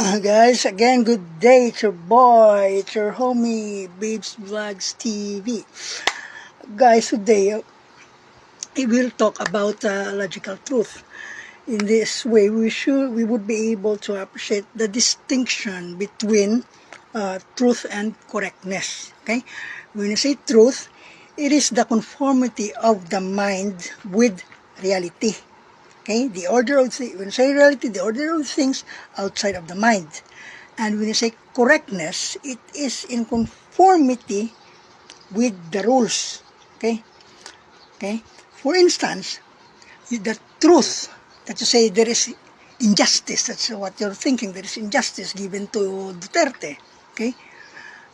Guys, again, good day. It's your boy, it's your homie, Babes Vlogs TV. Guys, today we will talk about logical truth. In this way, we would be able to appreciate the distinction between truth and correctness. Okay, when you say truth, it is the conformity of the mind with reality. Okay, the order of when you say reality, the order of things outside of the mind. And when you say correctness, it is in conformity with the rules. Okay, okay. For instance, the truth that you say there is injustice. That's what you're thinking. There is injustice given to Duterte. Okay.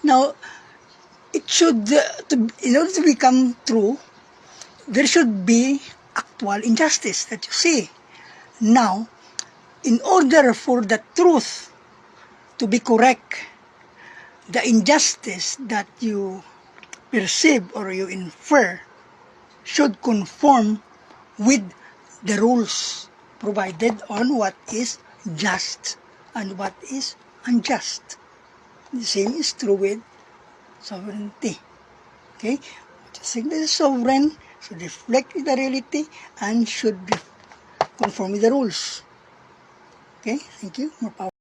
Now, it should in order to become true, there should be actual injustice that you see. Now, in order for the truth to be correct, the injustice that you perceive or you infer should conform with the rules provided on what is just and what is unjust. The same is true with sovereignty. Okay? What you think that is sovereign should reflect the reality and should conform with the rules. Okay? Thank you. More power.